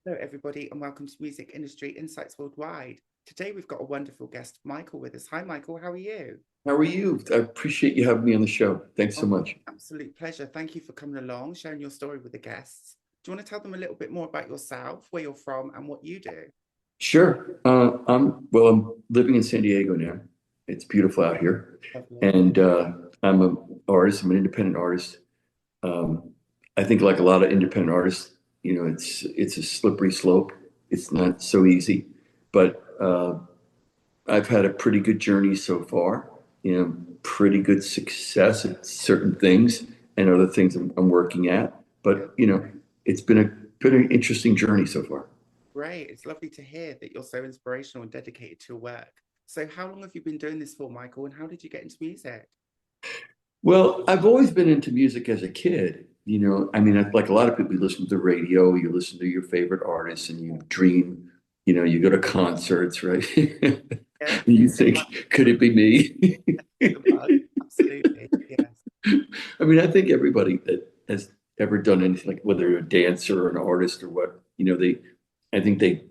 Hello, everybody, and welcome to Music Industry Insights Worldwide. Today, we've got a wonderful guest, Michael, with us. Hi, Michael. How are you? How are you? I appreciate you having me on the show. Thanks so Oh, much. absolute pleasure. Thank you for coming along, sharing your story with the guests. Do you want to tell them a little bit more about yourself, where you're from, and what you do? Sure. I'm living in San Diego now. It's beautiful out here, Lovely. and I'm an artist. I'm an independent artist. Um, I think, like a lot of independent artists, it's a slippery slope. It's not so easy, but I've had a pretty good journey so far. Pretty good success at certain things, and other things I'm working at. Yeah, But it's been a pretty interesting journey so far. great. It's lovely to hear that you're so inspirational and dedicated to your work. So, how long have you been doing this for, Michael, and how did you get into music? Well, I've always been into music as a kid. I mean, like a lot of people, you listen to the radio, you listen to your favorite artists, and you dream. You go to concerts, right? Yeah, And you the bug, think, could it be me? the bug. Absolutely. Yes. I mean, I think everybody that has ever done anything, like whether you're a dancer or an artist or what, I think they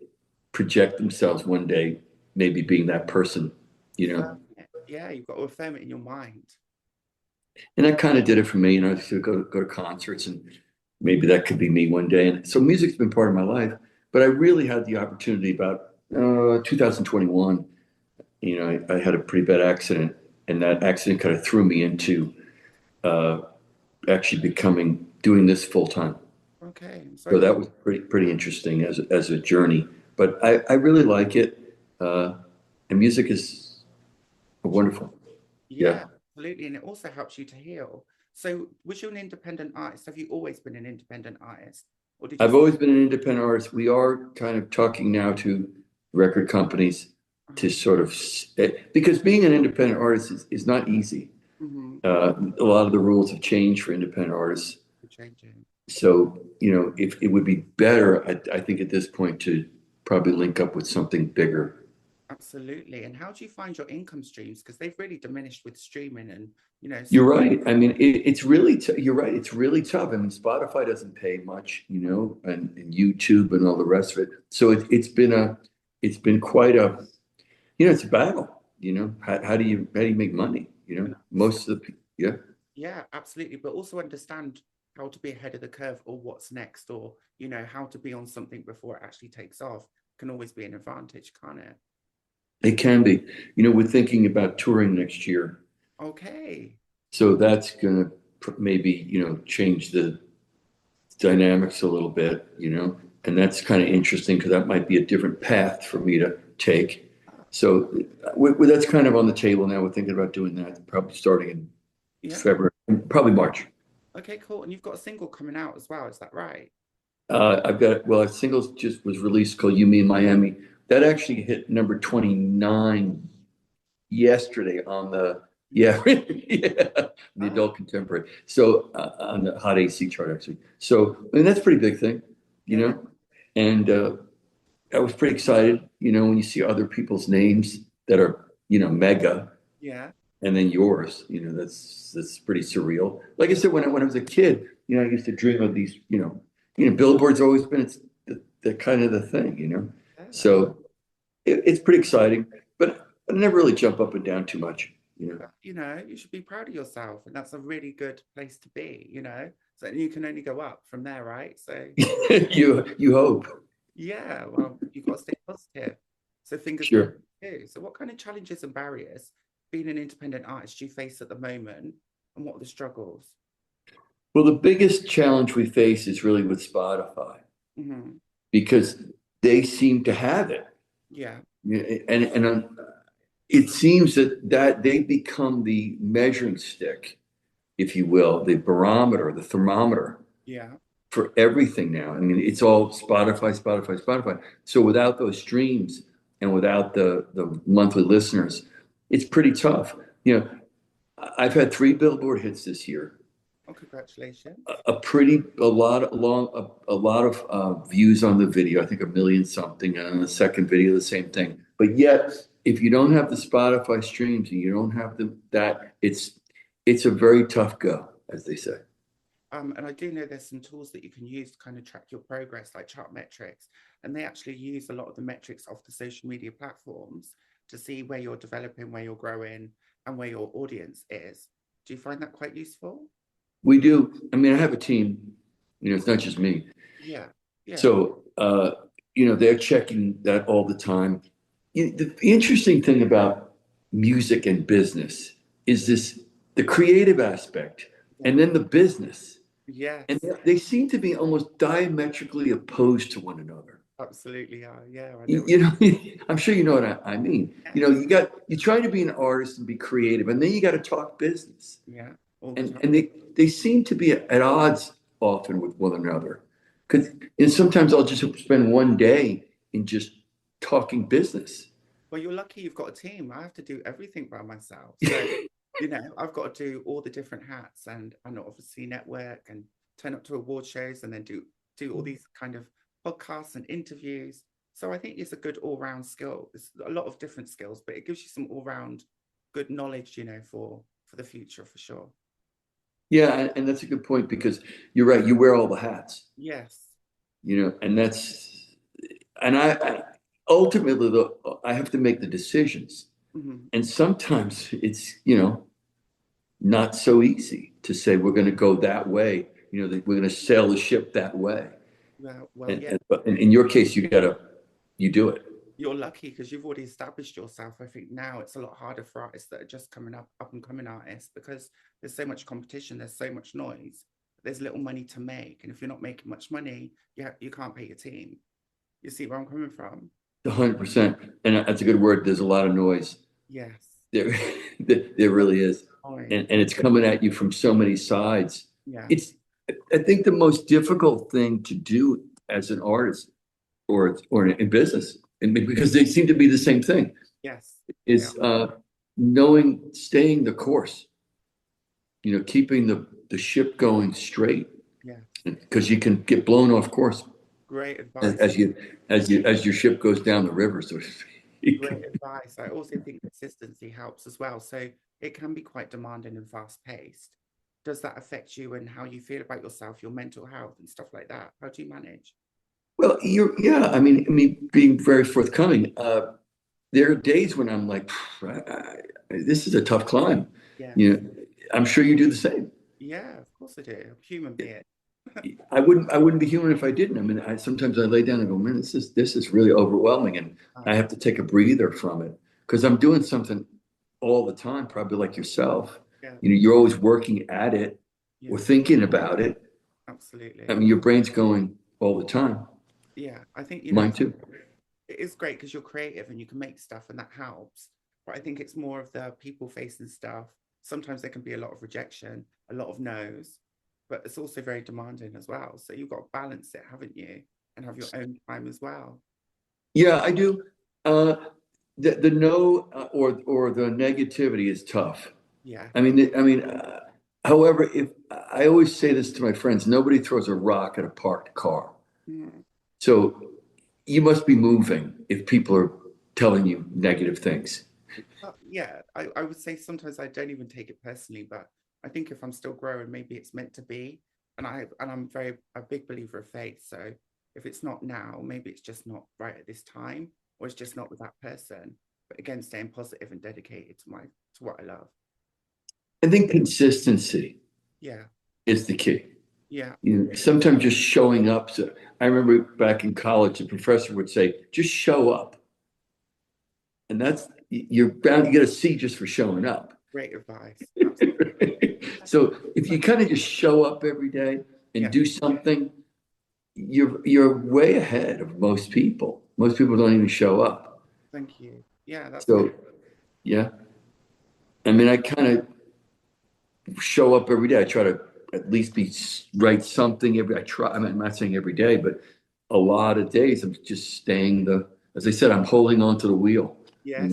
project themselves one day maybe being that person, you know. Affirm it. Yeah, you've got to affirm it in your mind. And that kind of did it for me, to go to concerts, and maybe that could be me one day. And so music's been part of my life, but I really had the opportunity about 2021. I had a pretty bad accident, and that accident kind of threw me into uh, actually doing this full time. Okay, I'm So sorry. that was pretty interesting as a journey. But I really like it, and music is wonderful. Yeah, Yeah, absolutely. And it also helps you to heal. So, was you an independent artist? Have you always been an independent artist? Or did you I've start? always been an independent artist. We are kind of talking now to record companies to Uh-huh. sort of because being an independent artist is not easy. Mm-hmm. A lot of the rules have changed for independent artists. Changing. So, if it would be better, I think at this point to probably link up with something bigger. Absolutely. And how do you find your income streams? Because they've really diminished with streaming and, You're so right. I mean, it's really, you're right. It's really tough. I mean, Spotify doesn't pay much, and YouTube and all the rest of it. So it's been quite it's a battle, how do you make money? and Most of yeah, yeah, absolutely. But also understand how to be ahead of the curve or what's next, or, how to be on something before it actually takes off can always be an advantage, can't it? it can be. We're thinking about touring next year. Okay. So that's gonna maybe, change the dynamics a little bit, and that's kind of interesting because that might be a different path for me to take. Ah, So that's kind of on the table now. We're thinking about doing that, probably starting in yeah. February, probably March. Okay, cool. And you've got a single coming out as well, is that right? I've got, well, a single just was released called You, Me, and Miami. That actually hit number 29 yesterday on the, No. yeah, yeah, the Ah, adult contemporary. So on the Hot AC chart, actually. So, I mean, that's a pretty big thing, you yeah, know? And I was pretty excited, when you see other people's names that are, mega, yeah. and then yours, that's pretty surreal. Like I said, when I was a kid, I used to dream of these, Billboard's always been the kind of the thing, Yeah. So it's pretty exciting, but I never really jump up and down too much, But, you should be proud of yourself, and that's a really good place to be. So you can only go up from there, right? So, You hope. yeah, well, you've got to stay positive. So fingers crossed Sure. too. So what kind of challenges and barriers being an independent artist do you face at the moment, and what are the struggles? Well, the biggest challenge we face is really with Spotify Hmm. because they seem to have it. Yeah. Yeah, and it seems that they become the measuring stick, if you will, the barometer, the thermometer Yeah. for everything now. I mean, it's all Spotify, Spotify, Spotify. So without those streams and without the monthly listeners, it's pretty tough. I've had three Billboard hits this year. Oh, congratulations. A lot of views on the video. I think a million something, and on the second video, the same thing. But yet, if you don't have the Spotify streams and you don't have that, it's a very tough go, as they say. And I do know there's some tools that you can use to kind of track your progress, like chart metrics. And they actually use a lot of the metrics off the social media platforms to see where you're developing, where you're growing, and where your audience is. Do you find that quite useful? We do. I mean, I have a team, it's not just me. Yeah, yeah, So, they're checking that all the time. The interesting thing about music and business is the creative aspect yeah. and then the business. And Yes, they seem to be almost diametrically opposed to one another. absolutely are. Yeah, I know. You know, I'm sure you know what I mean. Yes, You try to be an artist and be creative, and then you got to talk business. yeah, all the And time. and they seem to be at odds often with one another. Because sometimes I'll just spend one day in just talking business. Well, you're lucky you've got a team. I have to do everything by myself. So, I've got to do all the different hats and obviously network and turn up to award shows and then do all these kind of podcasts and interviews. So I think it's a good all-round skill. It's a lot of different skills, but it gives you some all-round good knowledge, for the future for sure. Yeah, and that's a good point because you're right. You wear all the hats, Yes. and I ultimately I have to make the decisions. Hmm. And sometimes it's, not so easy to say we're going to go that way, that we're going to sail the ship that way. Well, And, yeah. but in your case, you do it. You're lucky because you've already established yourself. I think now it's a lot harder for artists that are just coming up and coming artists because there's so much competition, there's so much noise, there's little money to make. And if you're not making much money, you can't pay your team. You see where I'm coming from? 100%. And that's a good word. There's a lot of noise. Yes. There, there really is. Fine. And it's coming at you from so many sides. Yeah. It's, I think the most difficult thing to do as an artist or in business, and because they seem to be the same thing, Yes. Yeah. is staying the course, keeping the ship going straight Yeah. because you can get blown off course Great as, advice. as you as your ship goes down the river, so to speak. Great advice. I also think consistency helps as well. So it can be quite demanding and fast paced. Does that affect you and how you feel about yourself, your mental health and stuff like that? How do you manage? Well, yeah. I mean, being very forthcoming. There are days when I'm like, this is a tough climb. You Yes. know, I'm sure you do the same. Yeah, of course I do. I'm a human being. I wouldn't be human if I didn't. I mean, sometimes I lay down and go, man, this is really overwhelming, and I have to take a breather from it because I'm doing something all the time, probably like yourself. Yeah, You're always working at it yeah, or thinking about it. I absolutely. mean, your brain's going all the time. Yeah, I think, Mine too. it is great because you're creative and you can make stuff and that helps. But I think it's more of the people facing stuff. Sometimes there can be a lot of rejection, a lot of no's, but it's also very demanding as well. So you've got to balance it, haven't you? And have your own time as well. Yeah, I do. Uh, the no or the negativity is tough. Yeah. However, if I always say this to my friends, nobody throws a rock at a parked car. Mm. So you must be moving if people are telling you negative things. Yeah, I would say sometimes I don't even take it personally, but I think if I'm still growing, maybe it's meant to be. And I'm very a big believer of faith. So if it's not now, maybe it's just not right at this time, or it's just not with that person. But again, staying positive and dedicated to what I love. I think consistency Yeah, is the key. yeah, Sometimes just showing up. So I remember back in college, the professor would say, just show up. And you're bound to get a C just for showing up. great advice. Absolutely. So if you kind of just show up every day and Yeah, do something, you're way ahead of most people. Most people don't even show up. thank you. Yeah, that's great. So yeah, I mean, I kind of show up every day. I try to at least write something every. I try. I mean, I'm not saying every day, but a lot of days I'm just staying As I said, I'm holding on to the wheel. Yes,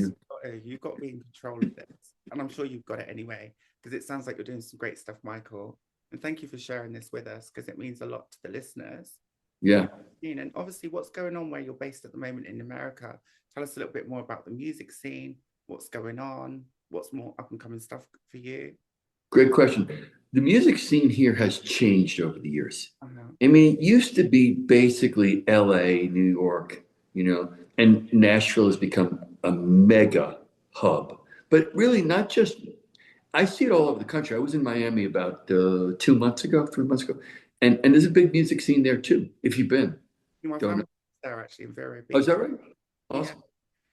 you've got to be in control of this. And I'm sure you've got it anyway, because it sounds like you're doing some great stuff, Michael. And thank you for sharing this with us, because it means a lot to the listeners. Yeah. And obviously, what's going on where you're based at the moment in America? Tell us a little bit more about the music scene, what's going on, what's more up and coming stuff for you. Great question. The music scene here has changed over the years. Uh-huh. I mean, it used to be basically LA, New York, and Nashville has become a mega hub. But really, not just, I see it all over the country. I was in Miami about 2 months ago, 3 months ago, and there's a big music scene there too, if you've been. My Don't know. family there actually in Vero Oh, is Beach. that right? Yeah, Awesome.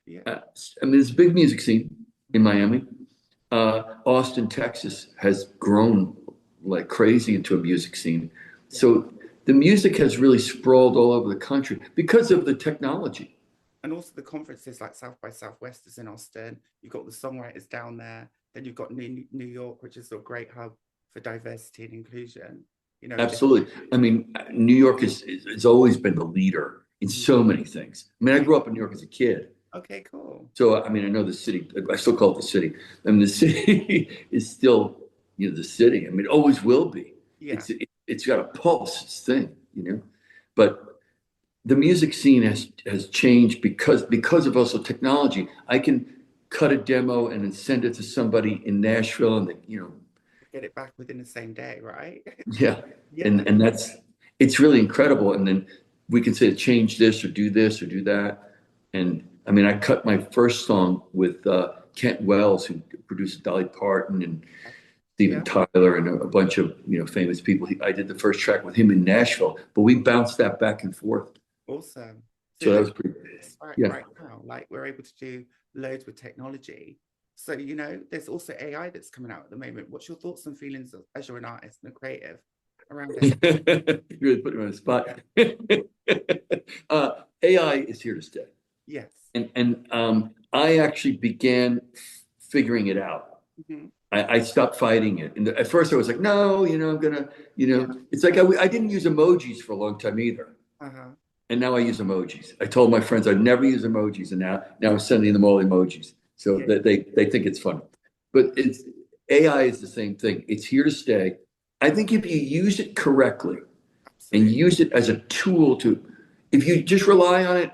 yeah. Uh, I mean, there's a big music scene in Miami. Austin, Texas has grown like crazy into a music scene. Yeah. So the music has really sprawled all over the country because of the technology. And also the conferences like South by Southwest is in Austin. You've got the songwriters down there. Then you've got New York, which is a great hub for diversity and inclusion. Absolutely. I mean, New York has always been the leader in so many things. I mean, I grew up in New York as a kid. Okay, cool. So, I mean, I know the city, I still call it the city. I mean, the city is still, the city. I mean, it always will be. Yeah. It's got a pulse, it's thing. But the music scene has changed because of also technology. I can cut a demo and then send it to somebody in Nashville and Get it back within the same day, right? yeah. Yeah. And it's really incredible. And then we can say change this or do that. And I mean, I cut my first song with Kent Wells, who produced Dolly Parton and Steven Tyler and a bunch of famous people. I did the first track with him in Nashville, but we bounced that back and forth. Awesome. So that was pretty. Right now, like we're able to do loads with technology. So there's also AI that's coming out at the moment. What's your thoughts and feelings as you're an artist and a creative around it? You really put me on the spot. AI is here to stay. Yes. And I actually began figuring it out. Mm-hmm. I stopped fighting it. And at first I was like, no, I'm gonna, it's like I didn't use emojis for a long time either. Uh-huh. And now I use emojis. I told my friends I'd never use emojis, and now I'm sending them all emojis. So that they think it's funny. But AI is the same thing. It's here to stay. I think if you use it correctly and use it as a tool if you just rely on it,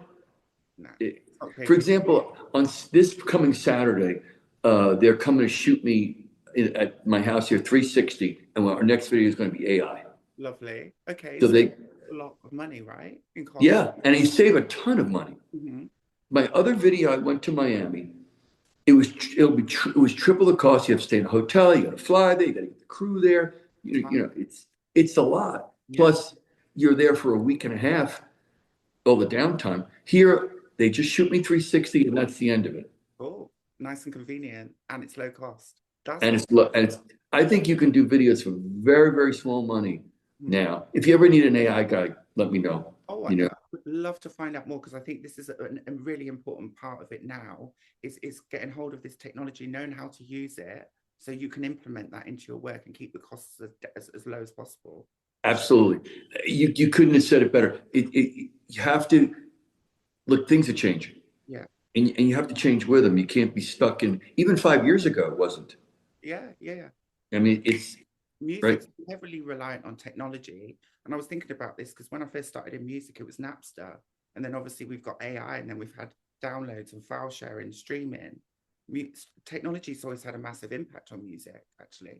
for example, on this coming Saturday, they're coming to shoot me at my house here, 360, and our next video is going to be AI. Lovely. Okay. So they a lot of money, right? Yeah, and you save a ton of money. Mm-hmm. My other video, I went to Miami. It was triple the cost. You have to stay in a hotel. You got to fly there. You got to get the crew there. It's a lot. Yeah. Plus, you're there for a week and a half. All the downtime. Here, they just shoot me 360, and that's the end of it. Oh, nice and convenient, and it's low cost. I think you can do videos for very, very small money now. If you ever need an AI guy, let me know. Oh, I would love to find out more, because I think this is a really important part of it now is getting hold of this technology, knowing how to use it so you can implement that into your work and keep the costs as low as possible. Absolutely. You couldn't have said it better. You have to look, things are changing. Yeah. And you have to change with them. You can't be stuck in, even 5 years ago, it wasn't. Yeah. I mean, it's music's heavily reliant on technology. And I was thinking about this because when I first started in music, it was Napster. And then obviously we've got AI, and then we've had downloads and file sharing, streaming. Technology's always had a massive impact on music, actually.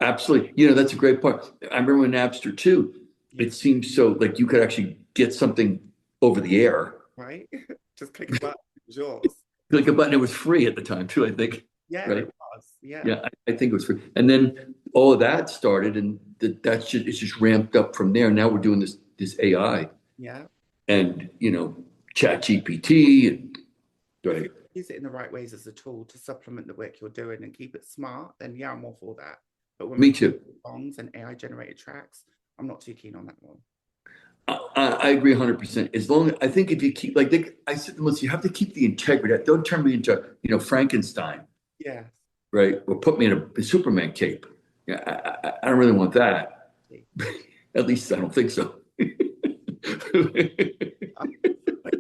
Absolutely. That's a great part. I remember when Napster too, it seemed so like you could actually get something over the air. Right? Just click a button, it was yours. Click a button, it was free at the time too, I think. Yeah, right? It was. Yeah. Yeah, I think it was free. And then all of that started, and it's just ramped up from there. Now we're doing this AI. Yeah. And Chat GPT and right. Use it in the right ways as a tool to supplement the work you're doing and keep it smart, then yeah, I'm all for that. But when me too. Songs and AI generated tracks, I'm not too keen on that one. I agree 100%. As long as I think if you keep I said, listen, you have to keep the integrity. Don't turn me into Frankenstein. Yeah. Right. Or put me in a Superman cape. Yeah, I don't really want that. At least I don't think so. Thank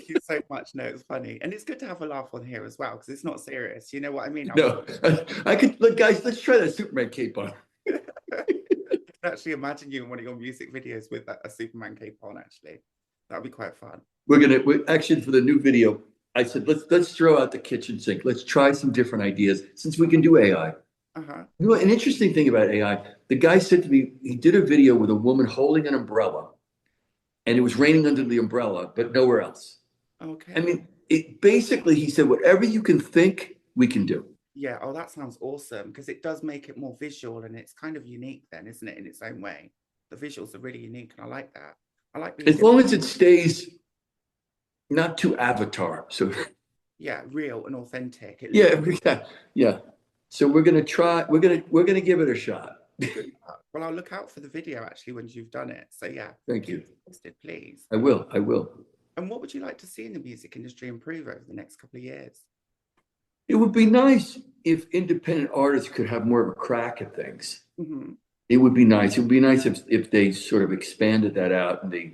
you so much. No, it's funny, and it's good to have a laugh on here as well, because it's not serious. You know what I mean? No, I could look, guys. Let's try that Superman cape on. I can actually imagine you in one of your music videos with a Superman cape on. Actually, that'd be quite fun. We're actually, for the new video, I said let's throw out the kitchen sink. Let's try some different ideas since we can do AI. Uh-huh. You know, an interesting thing about AI, the guy said to me, he did a video with a woman holding an umbrella and it was raining under the umbrella, but nowhere else. I Okay. mean, it basically, he said, whatever you can think, we can do. Yeah. Oh, that sounds awesome because it does make it more visual and it's kind of unique then, isn't it, in its own way? The visuals are really unique and I like that. I like being As different. long as it stays not too avatar. So Yeah, real and authentic. It looks yeah, yeah, yeah. So we're gonna try, we're gonna give it a shot. good. Well, I'll look out for the video actually when you've done it. So yeah, Thank keep you. me posted, please. I will, I will. And what would you like to see in the music industry improve over the next couple of years? It would be nice if independent artists could have more of a crack at things. Hmm. It would be nice. It would be nice if they sort of expanded that out and they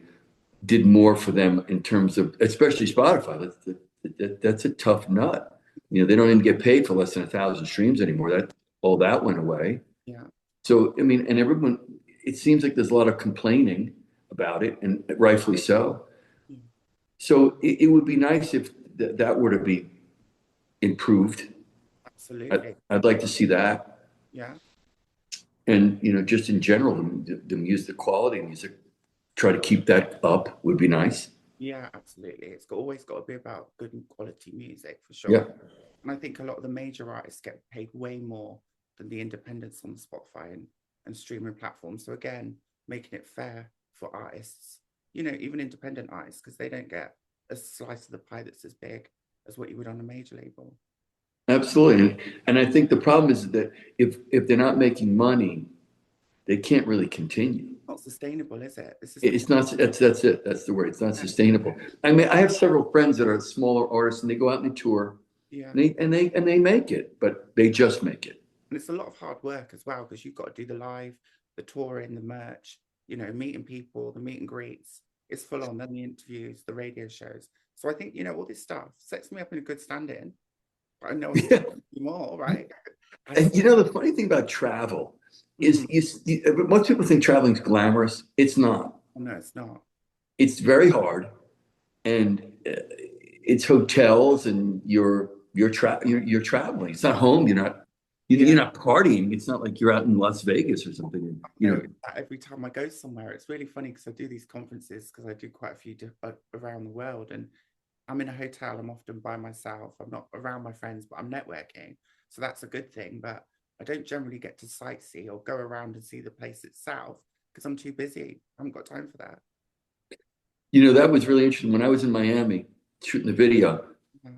did more for them in terms of, especially Spotify. That's a tough nut. You know, they don't even get paid for less than 1,000 streams anymore. That all that went away. Yeah. So I mean, and everyone, it seems like there's a lot of complaining about it, and rightfully so. Yeah. So it would be nice if that were to be improved. Absolutely. I'd like to see that. Yeah. And you know, just in general, the music, the quality of music, try to keep that up would be nice. Yeah, absolutely. Always got to be about good and quality music for Yeah, sure. And I think a lot of the major artists get paid way more than the independents on Spotify and streaming platforms. So again, making it fair for artists, even independent artists, because they don't get a slice of the pie that's as big as what you would on a major label. absolutely. And I think the problem is that if they're not making money, they can't really continue. Not sustainable, is it? This is the It's not, that's it. That's the word. It's not sustainable. I mean, I have several friends that are smaller artists and they go out and they tour yeah. and they make it, but they just make it. And it's a lot of hard work as well, because you've got to do the live, the touring, the merch, meeting people, the meet and greets. It's full on, then the interviews, the radio shows. So I think, all this stuff sets me up in a good standing. But I know I Yeah. can do more, right? And you know, the funny thing about travel is Mhm. most people think traveling is glamorous. It's not. Oh, no, it's not. It's very hard, and it's hotels, and you're traveling. It's not home. You're Yeah. not partying. It's not like you're out in Las Vegas or something. You No, know, every time I go somewhere, it's really funny because I do these conferences because I do quite a few around the world, and I'm in a hotel. I'm often by myself. I'm not around my friends, but I'm networking, so that's a good thing. But I don't generally get to sightsee or go around and see the place itself because I'm too busy. I haven't got time for that. that was really interesting. When I was in Miami shooting the video, Yeah.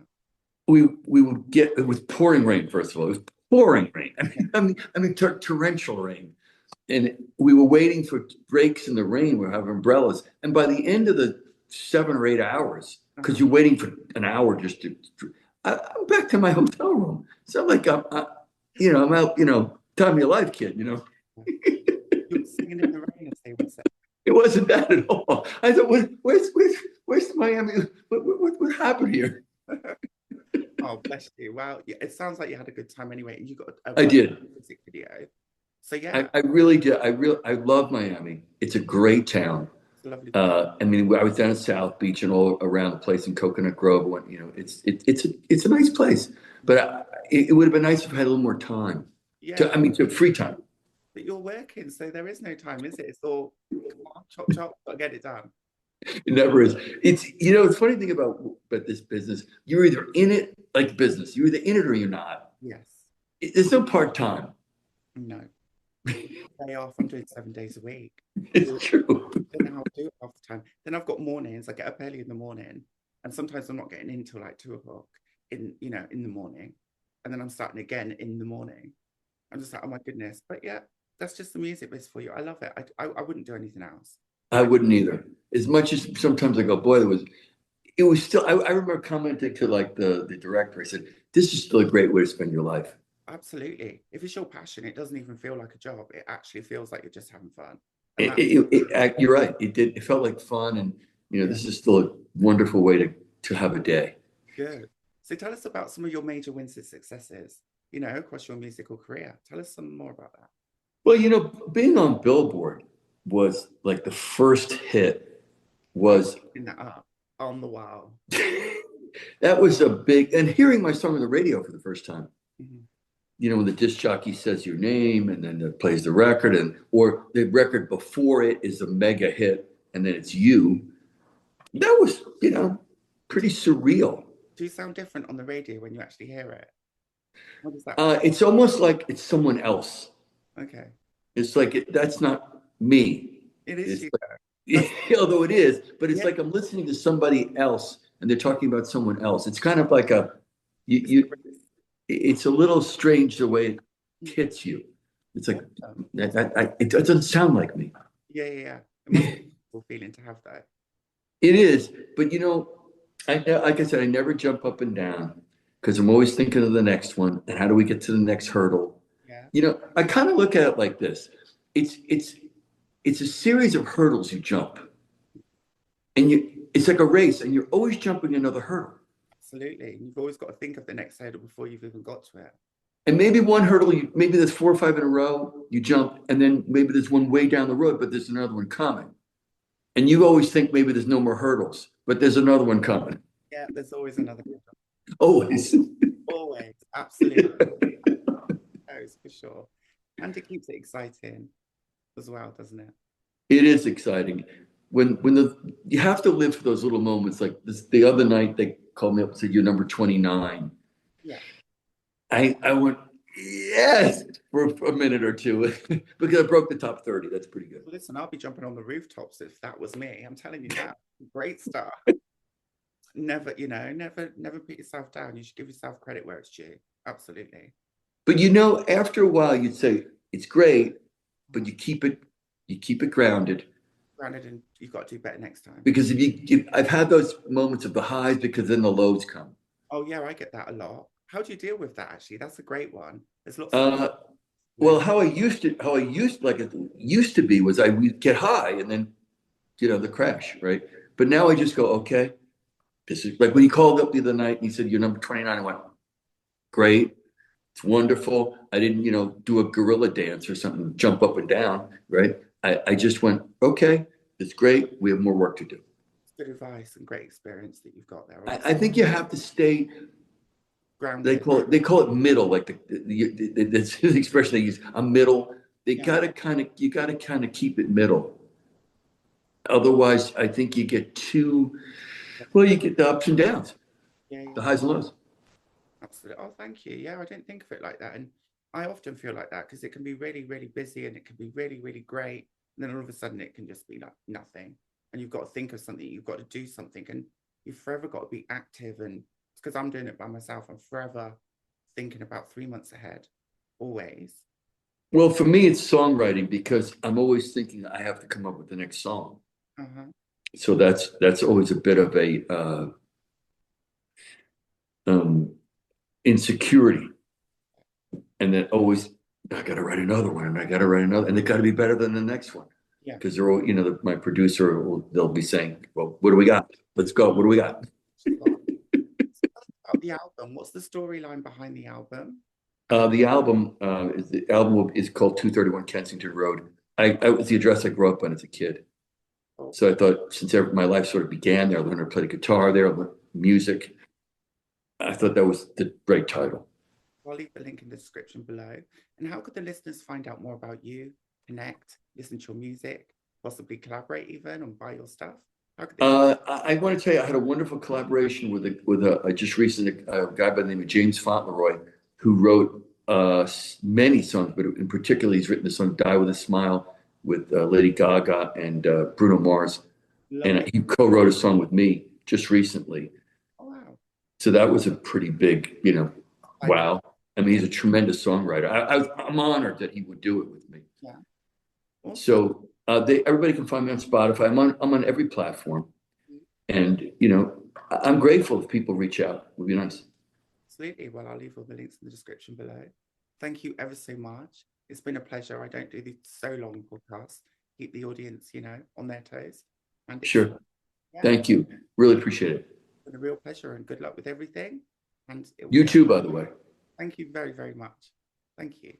we would get it was pouring rain. First of all, it was pouring rain. I mean, torrential rain, and we were waiting for breaks in the rain. We have umbrellas, and by the end of the 7 or 8 hours, because Uh-huh. you're waiting for an hour just to, I'm back to my hotel room. So I'm like, I'm out, time of your life, kid. You're singing in the rain, as they would say. It wasn't that at all. I thought, where's Miami? What happened here? Oh, bless you. Wow. Yeah, it sounds like you had a good time anyway. And you got a I wonderful did. music video. So I, yeah, I really did. I love Miami. It's a great town. it's a lovely place. I mean, I was down at South Beach and all around the place in Coconut Grove. It's a nice place, but it would have been nice if I had a little more time. Yeah, To free time. but you're working, so there is no time, is it? It's all come on, chop chop, gotta get it done. It never is. It's funny thing about this business. You're either in it like business. You're either in it or you're not. Yes. There's no part time. No. Day off, I'm doing 7 days a week. Do It's true. don't know how to do it half the time. Then I've got mornings. I get up early in the morning, and sometimes I'm not getting in till like 2 o'clock in the morning, and then I'm starting again in the morning. I'm just like, oh my goodness. But yeah, that's just the music biz for you. I love it. I wouldn't do anything else. I wouldn't either. As much as sometimes I go, boy, it was still. I remember commenting to like the director. I said, "This is still a great way to spend your life." Absolutely. If it's your passion, it doesn't even feel like a job. It actually feels like you're just having fun. And It, that, it, you're right. It did. It felt like fun, and yeah, this is still a wonderful way to have a day. good. So tell us about some of your major wins and successes, across your musical career. Tell us some more about that. Well, being on Billboard was like the first hit I was was looking that up on the wall. that was a big, and hearing my song on the radio for the first time, Mhm. when the disc jockey says your name and then it plays the record, or the record before it is a mega hit and then it's you. That was, pretty surreal. Do you sound different on the radio when you actually hear it? What does that? It's almost like it's someone else. Okay. It's like that's not me. It is It's you. like, although it is, but it's Yeah. like I'm listening to somebody else and they're talking about someone else. It's kind of like it's a little strange the way it hits you. It's like it doesn't sound like me. Yeah. It must be a cool feeling to have that. It is, but like I said, I never jump up and down because I'm always thinking of the next one and how do we get to the next hurdle. Yeah. I kind of look at it like this. It's a series of hurdles you jump, and it's like a race, and you're always jumping another hurdle. Absolutely. You've always got to think of the next hurdle before you've even got to it. And maybe one hurdle, maybe there's 4 or 5 in a row, you jump, and then maybe there's one way down the road, but there's another one coming. And you always think maybe there's no more hurdles, but there's another one coming. Yeah, there's always another hurdle. Always. Always. Absolutely. That is for sure. And it keeps it exciting as well, doesn't it? It is exciting. When you have to live for those little moments, like this, the other night they called me up and said, "You're number 29." Yeah. I went, yes, for a minute or two because I broke the top 30. That's pretty good. Well, listen, I'll be jumping on the rooftops if that was me. I'm telling you that. Great stuff. Never put yourself down. You should give yourself credit where it's due. Absolutely. But after a while, you'd say it's great, but you keep it grounded. Grounded, and you've got to do better next time. Because I've had those moments of the highs because then the lows come. Oh yeah, I get that a lot. How do you deal with that? Actually, that's a great one. There's lots. Well, how it used to be was I would get high and then, the crash, right? But now I just go, okay, this is like when he called up the other night and he said, "You're number 29." I went, great. It's wonderful. I didn't, do a gorilla dance or something, jump up and down, right? I just went, okay, it's great. We have more work to do. It's good advice and great experience that you've got there. I think you have to stay grounded. They call it middle, like that's the expression they use. A middle. You gotta kind of keep it middle. Otherwise, I think you get you get the ups and downs, the highs and lows. Absolutely. Oh, thank you. Yeah, I didn't think of it like that. And I often feel like that because it can be really, really busy and it can be really, really great. And then all of a sudden it can just be like nothing. And you've got to think of something, you've got to do something, and you've forever got to be active. And it's because I'm doing it by myself. I'm forever thinking about 3 months ahead, always. Well, for me, it's songwriting because I'm always thinking I have to come up with the next song. So that's always a bit of a insecurity, and then always I got to write another one, and I got to write another, and it got to be better than the next one. Yeah, because they're all, my producer they'll be saying, "Well, what do we got? Let's go. What do we got?" About the album, what's the storyline behind the album? The album is called 231 Kensington Road. I was the address I grew up on as a kid. So I thought since my life sort of began there, I learned to play the guitar there, I learned music. I thought that was the right title. I'll leave the link in the description below. And how could the listeners find out more about you, connect, listen to your music, possibly collaborate even, and buy your stuff? I want to tell you, I had a wonderful collaboration with a just recent guy by the name of James Fauntleroy, who wrote many songs, but in particular, he's written the song "Die with a Smile" with Lady Gaga and Bruno Mars. And he co-wrote a song with me just recently. Oh, wow. So that was a pretty big, wow. I mean, he's a tremendous songwriter. I'm honored that he would do it with me. Yeah. Awesome. So everybody can find me on Spotify. I'm on every platform. And, I'm grateful if people reach out. It would be nice. Absolutely. Well, I'll leave all the links in the description below. Thank you ever so much. It's been a pleasure. I don't do these so long podcasts. Keep the audience, on their toes. And sure. Thank you. Really appreciate it. It's been a real pleasure, and good luck with everything. And you too, by the way. Thank you very, very much. Thank you.